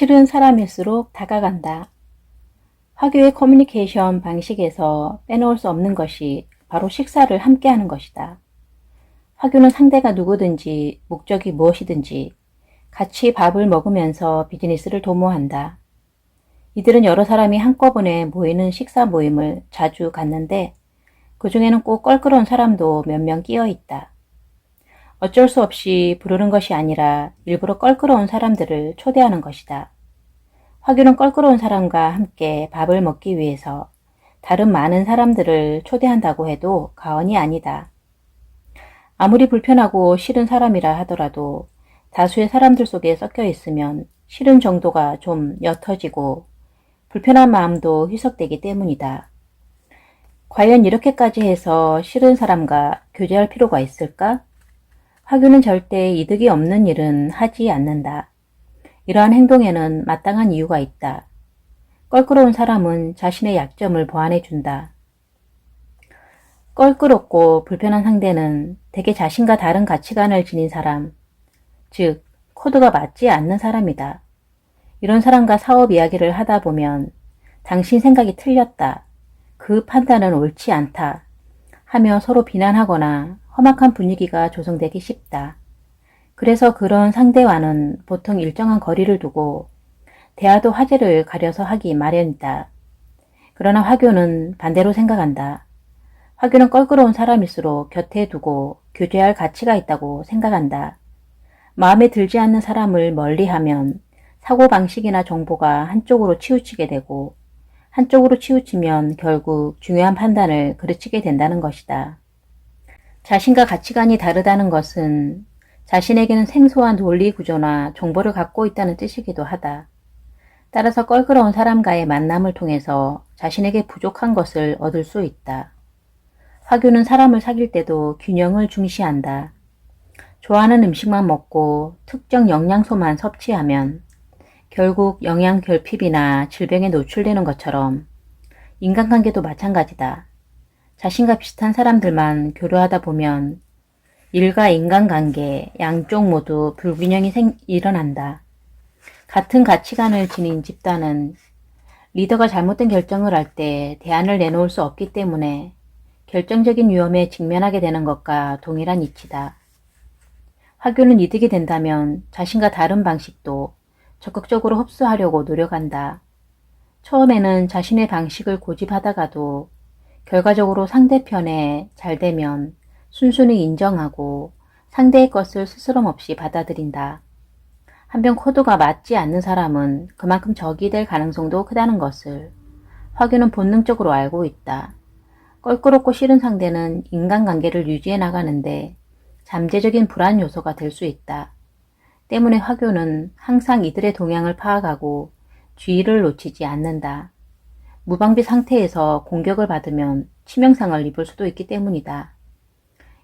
싫은 사람일수록 다가간다. 화교의 커뮤니케이션 방식에서 빼놓을 수 없는 것이 바로 식사를 함께하는 것이다. 화교는 상대가 누구든지 목적이 무엇이든지 같이 밥을 먹으면서 비즈니스를 도모한다. 이들은 여러 사람이 한꺼번에 모이는 식사 모임을 자주 갖는데 그 중에는 꼭 껄끄러운 사람도 몇 명 끼어 있다. 어쩔 수 없이 부르는 것이 아니라 일부러 껄끄러운 사람들을 초대하는 것이다. 화교는 껄끄러운 사람과 함께 밥을 먹기 위해서 다른 많은 사람들을 초대한다고 해도 과언이 아니다. 아무리 불편하고 싫은 사람이라 하더라도 다수의 사람들 속에 섞여 있으면 싫은 정도가 좀 옅어지고 불편한 마음도 희석되기 때문이다. 과연 이렇게까지 해서 싫은 사람과 교제할 필요가 있을까? 화교는 절대 이득이 없는 일은 하지 않는다. 이러한 행동에는 마땅한 이유가 있다. 껄끄러운 사람은 자신의 약점을 보완해준다. 껄끄럽고 불편한 상대는 대개 자신과 다른 가치관을 지닌 사람, 즉 코드가 맞지 않는 사람이다. 이런 사람과 사업 이야기를 하다 보면 당신 생각이 틀렸다. 그 판단은 옳지 않다. 하며 서로 비난하거나 험악한 분위기가 조성되기 쉽다. 그래서 그런 상대와는 보통 일정한 거리를 두고 대화도 화제를 가려서 하기 마련이다. 그러나 화교는 반대로 생각한다. 화교는 껄끄러운 사람일수록 곁에 두고 교제할 가치가 있다고 생각한다. 마음에 들지 않는 사람을 멀리하면 사고방식이나 정보가 한쪽으로 치우치게 되고 한쪽으로 치우치면 결국 중요한 판단을 그르치게 된다는 것이다. 자신과 가치관이 다르다는 것은 자신에게는 생소한 논리 구조나 정보를 갖고 있다는 뜻이기도 하다. 따라서 껄끄러운 사람과의 만남을 통해서 자신에게 부족한 것을 얻을 수 있다. 화교는 사람을 사귈 때도 균형을 중시한다. 좋아하는 음식만 먹고 특정 영양소만 섭취하면 결국 영양 결핍이나 질병에 노출되는 것처럼 인간관계도 마찬가지다. 자신과 비슷한 사람들만 교류하다 보면 일과 인간관계 양쪽 모두 불균형이 일어난다. 같은 가치관을 지닌 집단은 리더가 잘못된 결정을 할 때 대안을 내놓을 수 없기 때문에 결정적인 위험에 직면하게 되는 것과 동일한 이치다. 화교는 이득이 된다면 자신과 다른 방식도 적극적으로 흡수하려고 노력한다. 처음에는 자신의 방식을 고집하다가도 결과적으로 상대편에 잘 되면 순순히 인정하고 상대의 것을 스스럼 없이 받아들인다. 한편 코드가 맞지 않는 사람은 그만큼 적이 될 가능성도 크다는 것을 화교는 본능적으로 알고 있다. 껄끄럽고 싫은 상대는 인간관계를 유지해 나가는데 잠재적인 불안 요소가 될 수 있다. 때문에 화교는 항상 이들의 동향을 파악하고 주의를 놓치지 않는다. 무방비 상태에서 공격을 받으면 치명상을 입을 수도 있기 때문이다.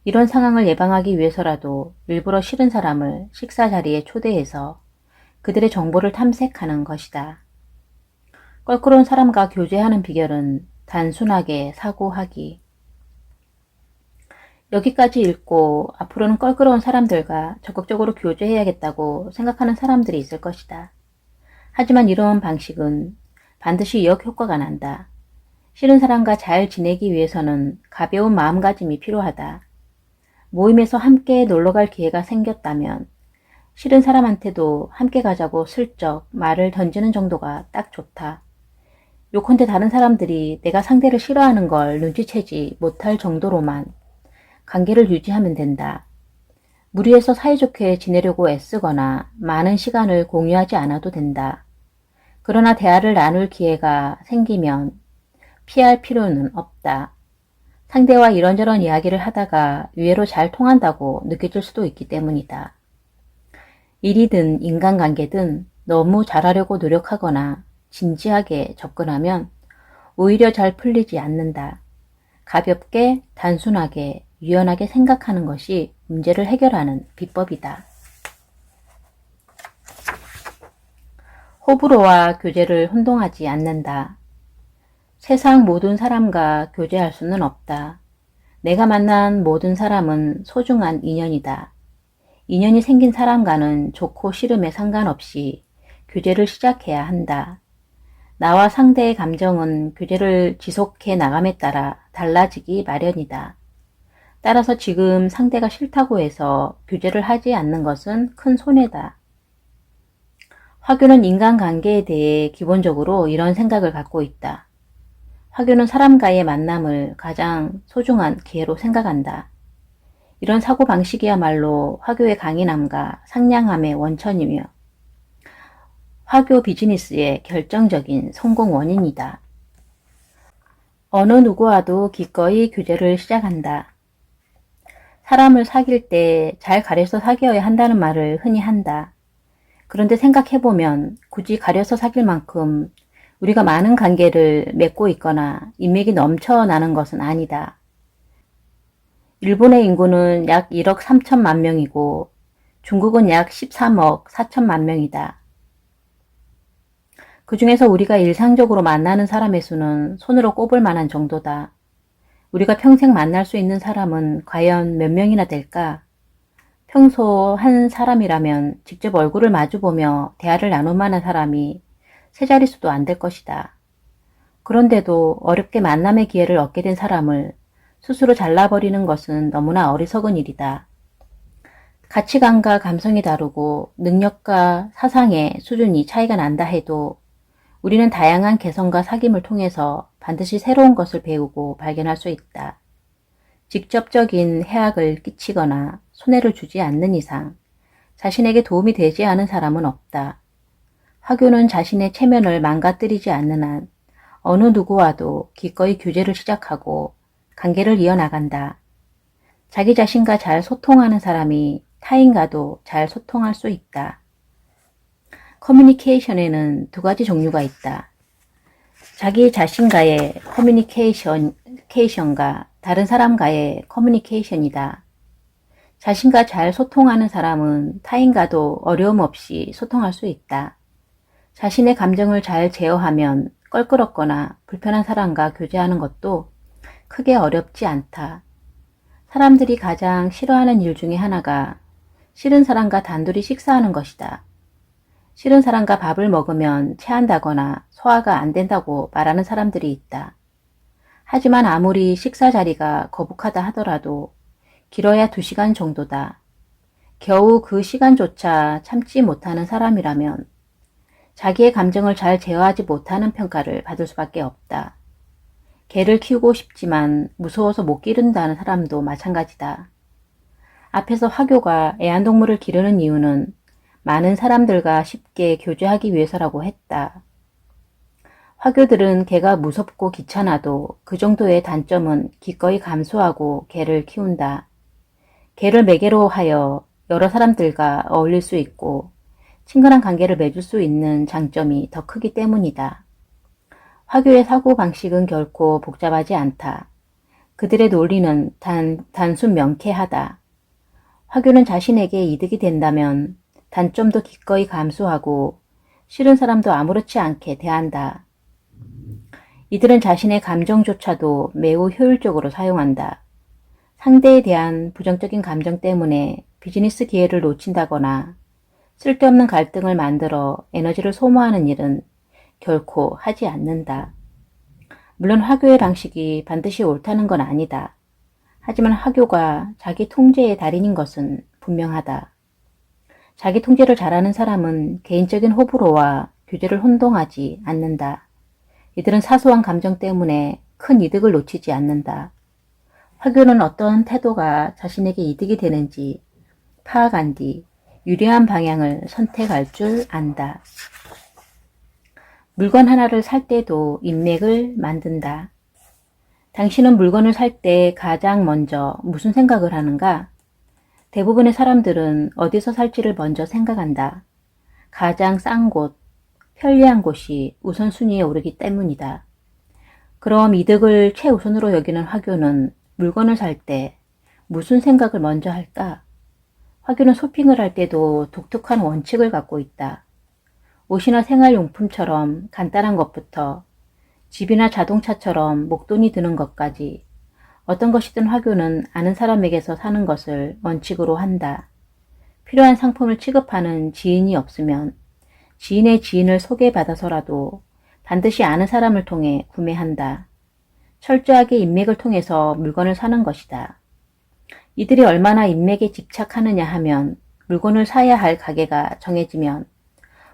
이런 상황을 예방하기 위해서라도 일부러 싫은 사람을 식사 자리에 초대해서 그들의 정보를 탐색하는 것이다. 껄끄러운 사람과 교제하는 비결은 단순하게 사고하기. 여기까지 읽고 앞으로는 껄끄러운 사람들과 적극적으로 교제해야겠다고 생각하는 사람들이 있을 것이다. 하지만 이러한 방식은 반드시 역효과가 난다. 싫은 사람과 잘 지내기 위해서는 가벼운 마음가짐이 필요하다. 모임에서 함께 놀러갈 기회가 생겼다면 싫은 사람한테도 함께 가자고 슬쩍 말을 던지는 정도가 딱 좋다. 요컨대 다른 사람들이 내가 상대를 싫어하는 걸 눈치채지 못할 정도로만 관계를 유지하면 된다. 무리해서 사이좋게 지내려고 애쓰거나 많은 시간을 공유하지 않아도 된다. 그러나 대화를 나눌 기회가 생기면 피할 필요는 없다. 상대와 이런저런 이야기를 하다가 의외로 잘 통한다고 느껴질 수도 있기 때문이다. 일이든 인간관계든 너무 잘하려고 노력하거나 진지하게 접근하면 오히려 잘 풀리지 않는다. 가볍게, 단순하게, 유연하게 생각하는 것이 문제를 해결하는 비법이다. 호불호와 교제를 혼동하지 않는다. 세상 모든 사람과 교제할 수는 없다. 내가 만난 모든 사람은 소중한 인연이다. 인연이 생긴 사람과는 좋고 싫음에 상관없이 교제를 시작해야 한다. 나와 상대의 감정은 교제를 지속해 나감에 따라 달라지기 마련이다. 따라서 지금 상대가 싫다고 해서 교제를 하지 않는 것은 큰 손해다. 화교는 인간관계에 대해 기본적으로 이런 생각을 갖고 있다. 화교는 사람과의 만남을 가장 소중한 기회로 생각한다. 이런 사고방식이야말로 화교의 강인함과 상냥함의 원천이며 화교 비즈니스의 결정적인 성공 원인이다. 어느 누구와도 기꺼이 교제를 시작한다. 사람을 사귈 때 잘 가려서 사귀어야 한다는 말을 흔히 한다. 그런데 생각해보면 굳이 가려서 사귈 만큼 우리가 많은 관계를 맺고 있거나 인맥이 넘쳐나는 것은 아니다. 일본의 인구는 약 1억 3천만 명이고 중국은 약 13억 4천만 명이다. 그 중에서 우리가 일상적으로 만나는 사람의 수는 손으로 꼽을 만한 정도다. 우리가 평생 만날 수 있는 사람은 과연 몇 명이나 될까? 평소 한 사람이라면 직접 얼굴을 마주보며 대화를 나눌 만한 사람이 세 자릿수도 안 될 것이다. 그런데도 어렵게 만남의 기회를 얻게 된 사람을 스스로 잘라버리는 것은 너무나 어리석은 일이다. 가치관과 감성이 다르고 능력과 사상의 수준이 차이가 난다 해도 우리는 다양한 개성과 사귐을 통해서 반드시 새로운 것을 배우고 발견할 수 있다. 직접적인 해악을 끼치거나 손해를 주지 않는 이상 자신에게 도움이 되지 않은 사람은 없다. 화교는 자신의 체면을 망가뜨리지 않는 한 어느 누구와도 기꺼이 교제를 시작하고 관계를 이어나간다. 자기 자신과 잘 소통하는 사람이 타인과도 잘 소통할 수 있다. 커뮤니케이션에는 두 가지 종류가 있다. 자기 자신과의 커뮤니케이션과 다른 사람과의 커뮤니케이션이다. 자신과 잘 소통하는 사람은 타인과도 어려움 없이 소통할 수 있다. 자신의 감정을 잘 제어하면 껄끄럽거나 불편한 사람과 교제하는 것도 크게 어렵지 않다. 사람들이 가장 싫어하는 일 중에 하나가 싫은 사람과 단둘이 식사하는 것이다. 싫은 사람과 밥을 먹으면 체한다거나 소화가 안 된다고 말하는 사람들이 있다. 하지만 아무리 식사 자리가 거북하다 하더라도 길어야 2시간 정도다. 겨우 그 시간조차 참지 못하는 사람이라면 자기의 감정을 잘 제어하지 못하는 평가를 받을 수밖에 없다. 개를 키우고 싶지만 무서워서 못 기른다는 사람도 마찬가지다. 앞에서 화교가 애완동물을 기르는 이유는 많은 사람들과 쉽게 교제하기 위해서라고 했다. 화교들은 개가 무섭고 귀찮아도 그 정도의 단점은 기꺼이 감수하고 개를 키운다. 개를 매개로 하여 여러 사람들과 어울릴 수 있고 친근한 관계를 맺을 수 있는 장점이 더 크기 때문이다. 화교의 사고방식은 결코 복잡하지 않다. 그들의 논리는 단순 명쾌하다. 화교는 자신에게 이득이 된다면 단점도 기꺼이 감수하고 싫은 사람도 아무렇지 않게 대한다. 이들은 자신의 감정조차도 매우 효율적으로 사용한다. 상대에 대한 부정적인 감정 때문에 비즈니스 기회를 놓친다거나 쓸데없는 갈등을 만들어 에너지를 소모하는 일은 결코 하지 않는다. 물론 화교의 방식이 반드시 옳다는 건 아니다. 하지만 화교가 자기 통제의 달인인 것은 분명하다. 자기 통제를 잘하는 사람은 개인적인 호불호와 규제를 혼동하지 않는다. 이들은 사소한 감정 때문에 큰 이득을 놓치지 않는다. 화교는 어떤 태도가 자신에게 이득이 되는지 파악한 뒤 유리한 방향을 선택할 줄 안다. 물건 하나를 살 때도 인맥을 만든다. 당신은 물건을 살 때 가장 먼저 무슨 생각을 하는가? 대부분의 사람들은 어디서 살지를 먼저 생각한다. 가장 싼 곳, 편리한 곳이 우선순위에 오르기 때문이다. 그럼 이득을 최우선으로 여기는 화교는 물건을 살 때 무슨 생각을 먼저 할까? 화교는 쇼핑을 할 때도 독특한 원칙을 갖고 있다. 옷이나 생활용품처럼 간단한 것부터 집이나 자동차처럼 목돈이 드는 것까지 어떤 것이든 화교는 아는 사람에게서 사는 것을 원칙으로 한다. 필요한 상품을 취급하는 지인이 없으면 지인의 지인을 소개받아서라도 반드시 아는 사람을 통해 구매한다. 철저하게 인맥을 통해서 물건을 사는 것이다. 이들이 얼마나 인맥에 집착하느냐 하면 물건을 사야 할 가게가 정해지면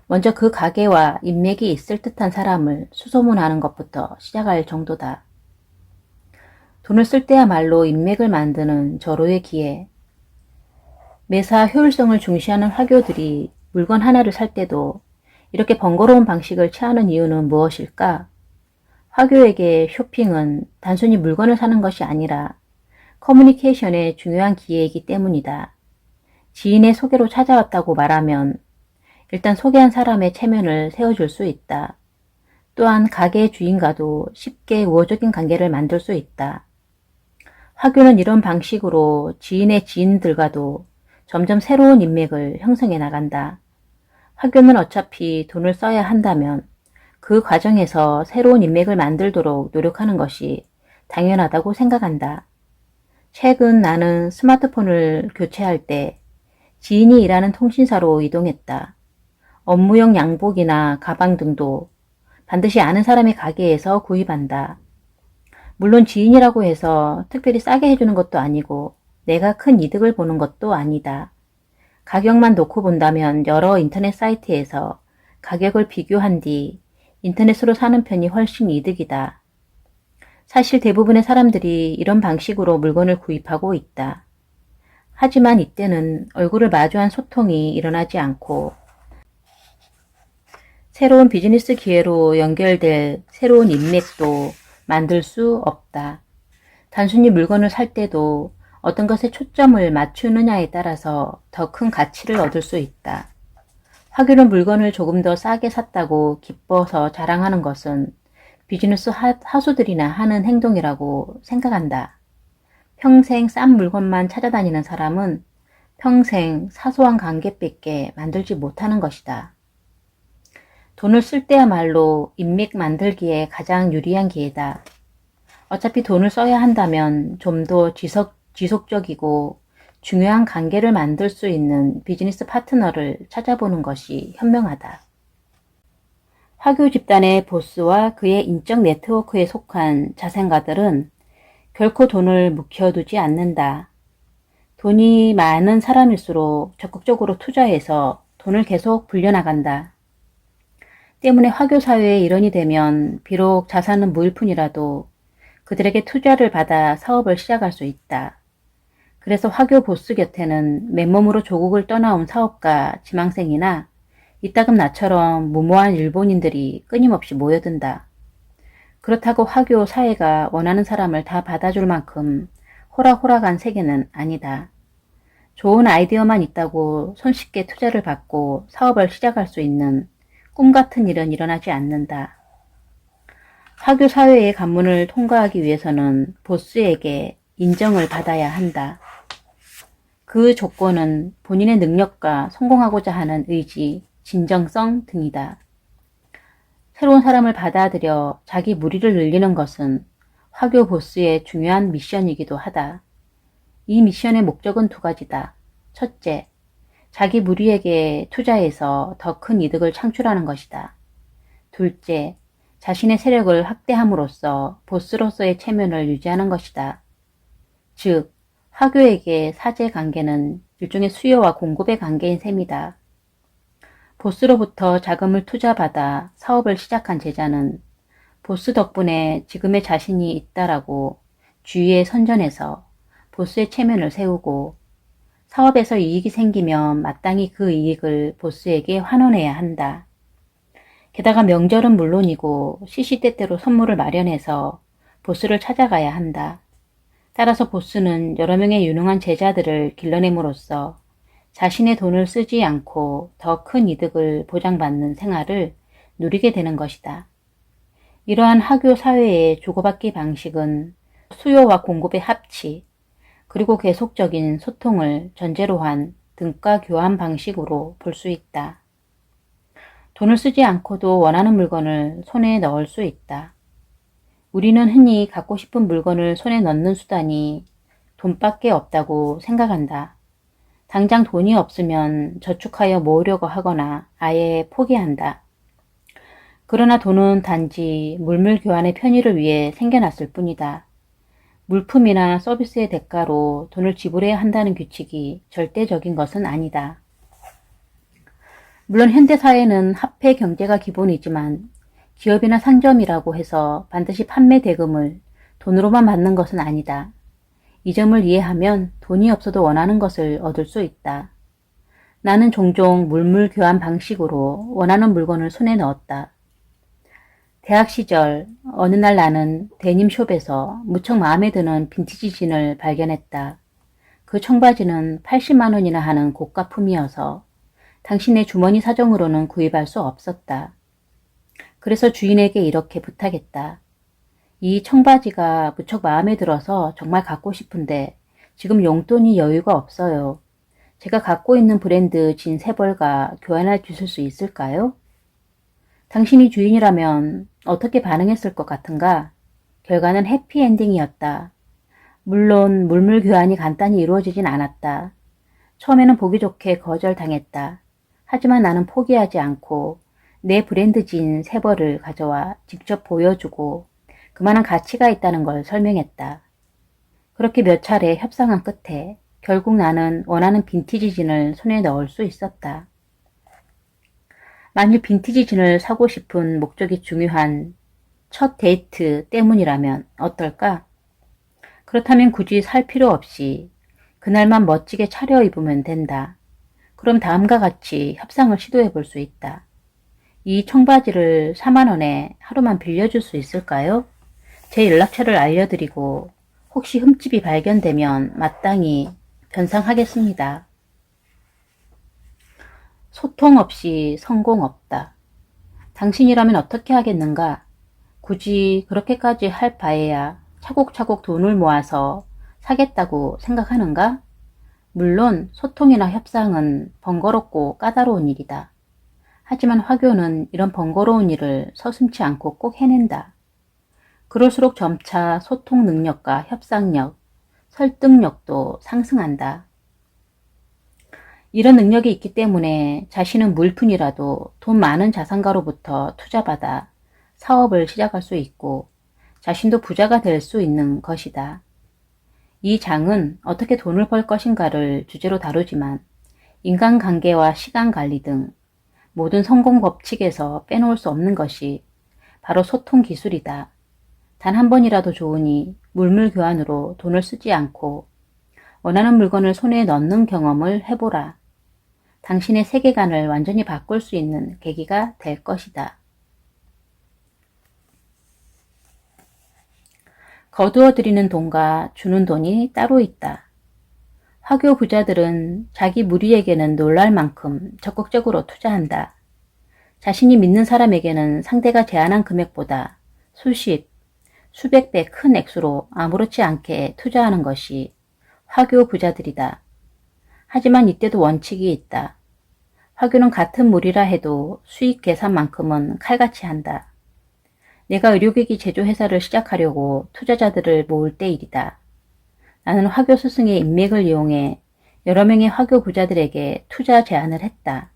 먼저 그 가게와 인맥이 있을 듯한 사람을 수소문하는 것부터 시작할 정도다. 돈을 쓸 때야말로 인맥을 만드는 절호의 기회. 매사 효율성을 중시하는 화교들이 물건 하나를 살 때도 이렇게 번거로운 방식을 취하는 이유는 무엇일까? 화교에게 쇼핑은 단순히 물건을 사는 것이 아니라 커뮤니케이션의 중요한 기회이기 때문이다. 지인의 소개로 찾아왔다고 말하면 일단 소개한 사람의 체면을 세워줄 수 있다. 또한 가게의 주인과도 쉽게 우호적인 관계를 만들 수 있다. 화교는 이런 방식으로 지인의 지인들과도 점점 새로운 인맥을 형성해 나간다. 화교는 어차피 돈을 써야 한다면 그 과정에서 새로운 인맥을 만들도록 노력하는 것이 당연하다고 생각한다. 최근 나는 스마트폰을 교체할 때 지인이 일하는 통신사로 이동했다. 업무용 양복이나 가방 등도 반드시 아는 사람의 가게에서 구입한다. 물론 지인이라고 해서 특별히 싸게 해주는 것도 아니고 내가 큰 이득을 보는 것도 아니다. 가격만 놓고 본다면 여러 인터넷 사이트에서 가격을 비교한 뒤 인터넷으로 사는 편이 훨씬 이득이다. 사실 대부분의 사람들이 이런 방식으로 물건을 구입하고 있다. 하지만 이때는 얼굴을 마주한 소통이 일어나지 않고 새로운 비즈니스 기회로 연결될 새로운 인맥도 만들 수 없다. 단순히 물건을 살 때도 어떤 것에 초점을 맞추느냐에 따라서 더 큰 가치를 얻을 수 있다. 화교는 물건을 조금 더 싸게 샀다고 기뻐서 자랑하는 것은 비즈니스 하수들이나 하는 행동이라고 생각한다. 평생 싼 물건만 찾아다니는 사람은 평생 사소한 관계밖에 만들지 못하는 것이다. 돈을 쓸 때야말로 인맥 만들기에 가장 유리한 기회다. 어차피 돈을 써야 한다면 좀 더 지속적이고 중요한 관계를 만들 수 있는 비즈니스 파트너를 찾아보는 것이 현명하다. 화교 집단의 보스와 그의 인적 네트워크에 속한 자생가들은 결코 돈을 묵혀두지 않는다. 돈이 많은 사람일수록 적극적으로 투자해서 돈을 계속 불려나간다. 때문에 화교 사회의 일원이 되면 비록 자산은 무일 뿐이라도 그들에게 투자를 받아 사업을 시작할 수 있다. 그래서 화교 보스 곁에는 맨몸으로 조국을 떠나온 사업가 지망생이나 이따금 나처럼 무모한 일본인들이 끊임없이 모여든다. 그렇다고 화교 사회가 원하는 사람을 다 받아줄 만큼 호락호락한 세계는 아니다. 좋은 아이디어만 있다고 손쉽게 투자를 받고 사업을 시작할 수 있는 꿈같은 일은 일어나지 않는다. 화교 사회의 관문을 통과하기 위해서는 보스에게 인정을 받아야 한다. 그 조건은 본인의 능력과 성공하고자 하는 의지, 진정성 등이다. 새로운 사람을 받아들여 자기 무리를 늘리는 것은 화교 보스의 중요한 미션이기도 하다. 이 미션의 목적은 두 가지다. 첫째, 자기 무리에게 투자해서 더 큰 이득을 창출하는 것이다. 둘째, 자신의 세력을 확대함으로써 보스로서의 체면을 유지하는 것이다. 즉, 화교에게 사제 관계는 일종의 수요와 공급의 관계인 셈이다. 보스로부터 자금을 투자받아 사업을 시작한 제자는 보스 덕분에 지금의 자신이 있다라고 주위에 선전해서 보스의 체면을 세우고 사업에서 이익이 생기면 마땅히 그 이익을 보스에게 환원해야 한다. 게다가 명절은 물론이고 시시때때로 선물을 마련해서 보스를 찾아가야 한다. 따라서 보스는 여러 명의 유능한 제자들을 길러냄으로써 자신의 돈을 쓰지 않고 더 큰 이득을 보장받는 생활을 누리게 되는 것이다. 이러한 화교 사회의 주고받기 방식은 수요와 공급의 합치, 그리고 계속적인 소통을 전제로 한 등가 교환 방식으로 볼 수 있다. 돈을 쓰지 않고도 원하는 물건을 손에 넣을 수 있다. 우리는 흔히 갖고 싶은 물건을 손에 넣는 수단이 돈밖에 없다고 생각한다. 당장 돈이 없으면 저축하여 모으려고 하거나 아예 포기한다. 그러나 돈은 단지 물물 교환의 편의를 위해 생겨났을 뿐이다. 물품이나 서비스의 대가로 돈을 지불해야 한다는 규칙이 절대적인 것은 아니다. 물론 현대사회는 화폐 경제가 기본이지만 기업이나 상점이라고 해서 반드시 판매 대금을 돈으로만 받는 것은 아니다. 이 점을 이해하면 돈이 없어도 원하는 것을 얻을 수 있다. 나는 종종 물물 교환 방식으로 원하는 물건을 손에 넣었다. 대학 시절 어느 날 나는 데님숍에서 무척 마음에 드는 빈티지 진을 발견했다. 그 청바지는 80만 원이나 하는 고가품이어서 당신의 주머니 사정으로는 구입할 수 없었다. 그래서 주인에게 이렇게 부탁했다. 이 청바지가 무척 마음에 들어서 정말 갖고 싶은데 지금 용돈이 여유가 없어요. 제가 갖고 있는 브랜드 진 3벌과 교환해 주실 수 있을까요? 당신이 주인이라면 어떻게 반응했을 것 같은가? 결과는 해피엔딩이었다. 물론 물물 교환이 간단히 이루어지진 않았다. 처음에는 보기 좋게 거절당했다. 하지만 나는 포기하지 않고 내 브랜드 진 3벌을 가져와 직접 보여주고 그만한 가치가 있다는 걸 설명했다. 그렇게 몇 차례 협상한 끝에 결국 나는 원하는 빈티지 진을 손에 넣을 수 있었다. 만일 빈티지 진을 사고 싶은 목적이 중요한 첫 데이트 때문이라면 어떨까? 그렇다면 굳이 살 필요 없이 그날만 멋지게 차려입으면 된다. 그럼 다음과 같이 협상을 시도해 볼 수 있다. 이 청바지를 4만 원에 하루만 빌려줄 수 있을까요? 제 연락처를 알려드리고 혹시 흠집이 발견되면 마땅히 변상하겠습니다. 소통 없이 성공 없다. 당신이라면 어떻게 하겠는가? 굳이 그렇게까지 할 바에야 차곡차곡 돈을 모아서 사겠다고 생각하는가? 물론 소통이나 협상은 번거롭고 까다로운 일이다. 하지만 화교는 이런 번거로운 일을 서슴지 않고 꼭 해낸다. 그럴수록 점차 소통 능력과 협상력, 설득력도 상승한다. 이런 능력이 있기 때문에 자신은 물푼이라도 돈 많은 자산가로부터 투자받아 사업을 시작할 수 있고 자신도 부자가 될 수 있는 것이다. 이 장은 어떻게 돈을 벌 것인가를 주제로 다루지만 인간관계와 시간관리 등 모든 성공 법칙에서 빼놓을 수 없는 것이 바로 소통 기술이다. 단 한 번이라도 좋으니 물물 교환으로 돈을 쓰지 않고 원하는 물건을 손에 넣는 경험을 해보라. 당신의 세계관을 완전히 바꿀 수 있는 계기가 될 것이다. 거두어 들이는 돈과 주는 돈이 따로 있다. 화교 부자들은 자기 무리에게는 놀랄 만큼 적극적으로 투자한다. 자신이 믿는 사람에게는 상대가 제안한 금액보다 수백 배 큰 액수로 아무렇지 않게 투자하는 것이 화교 부자들이다. 하지만 이때도 원칙이 있다. 화교는 같은 무리라 해도 수익 계산만큼은 칼같이 한다. 내가 의료기기 제조회사를 시작하려고 투자자들을 모을 때 일이다. 나는 화교 스승의 인맥을 이용해 여러 명의 화교 부자들에게 투자 제안을 했다.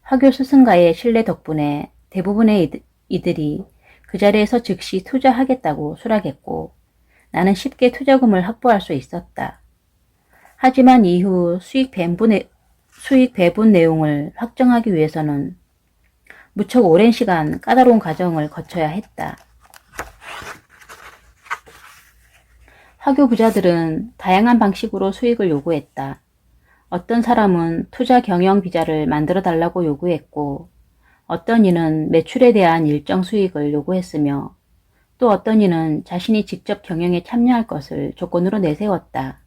화교 스승과의 신뢰 덕분에 대부분의 이들이 그 자리에서 즉시 투자하겠다고 수락했고 나는 쉽게 투자금을 확보할 수 있었다. 하지만 이후 수익 배분 내용을 확정하기 위해서는 무척 오랜 시간 까다로운 과정을 거쳐야 했다. 화교 부자들은 다양한 방식으로 수익을 요구했다. 어떤 사람은 투자 경영 비자를 만들어 달라고 요구했고 어떤 이는 매출에 대한 일정 수익을 요구했으며 또 어떤 이는 자신이 직접 경영에 참여할 것을 조건으로 내세웠다.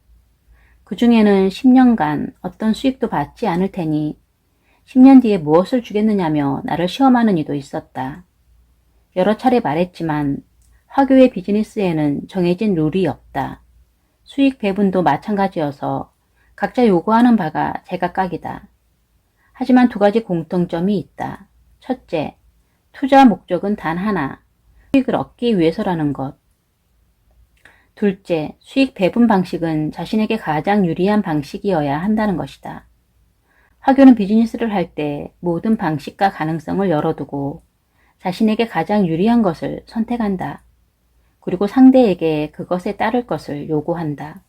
그 중에는 10년간 어떤 수익도 받지 않을 테니 10년 뒤에 무엇을 주겠느냐며 나를 시험하는 이도 있었다. 여러 차례 말했지만 화교의 비즈니스에는 정해진 룰이 없다. 수익 배분도 마찬가지여서 각자 요구하는 바가 제각각이다. 하지만 두 가지 공통점이 있다. 첫째, 투자 목적은 단 하나, 수익을 얻기 위해서라는 것. 둘째, 수익 배분 방식은 자신에게 가장 유리한 방식이어야 한다는 것이다. 화교는 비즈니스를 할 때 모든 방식과 가능성을 열어두고 자신에게 가장 유리한 것을 선택한다. 그리고 상대에게 그것에 따를 것을 요구한다.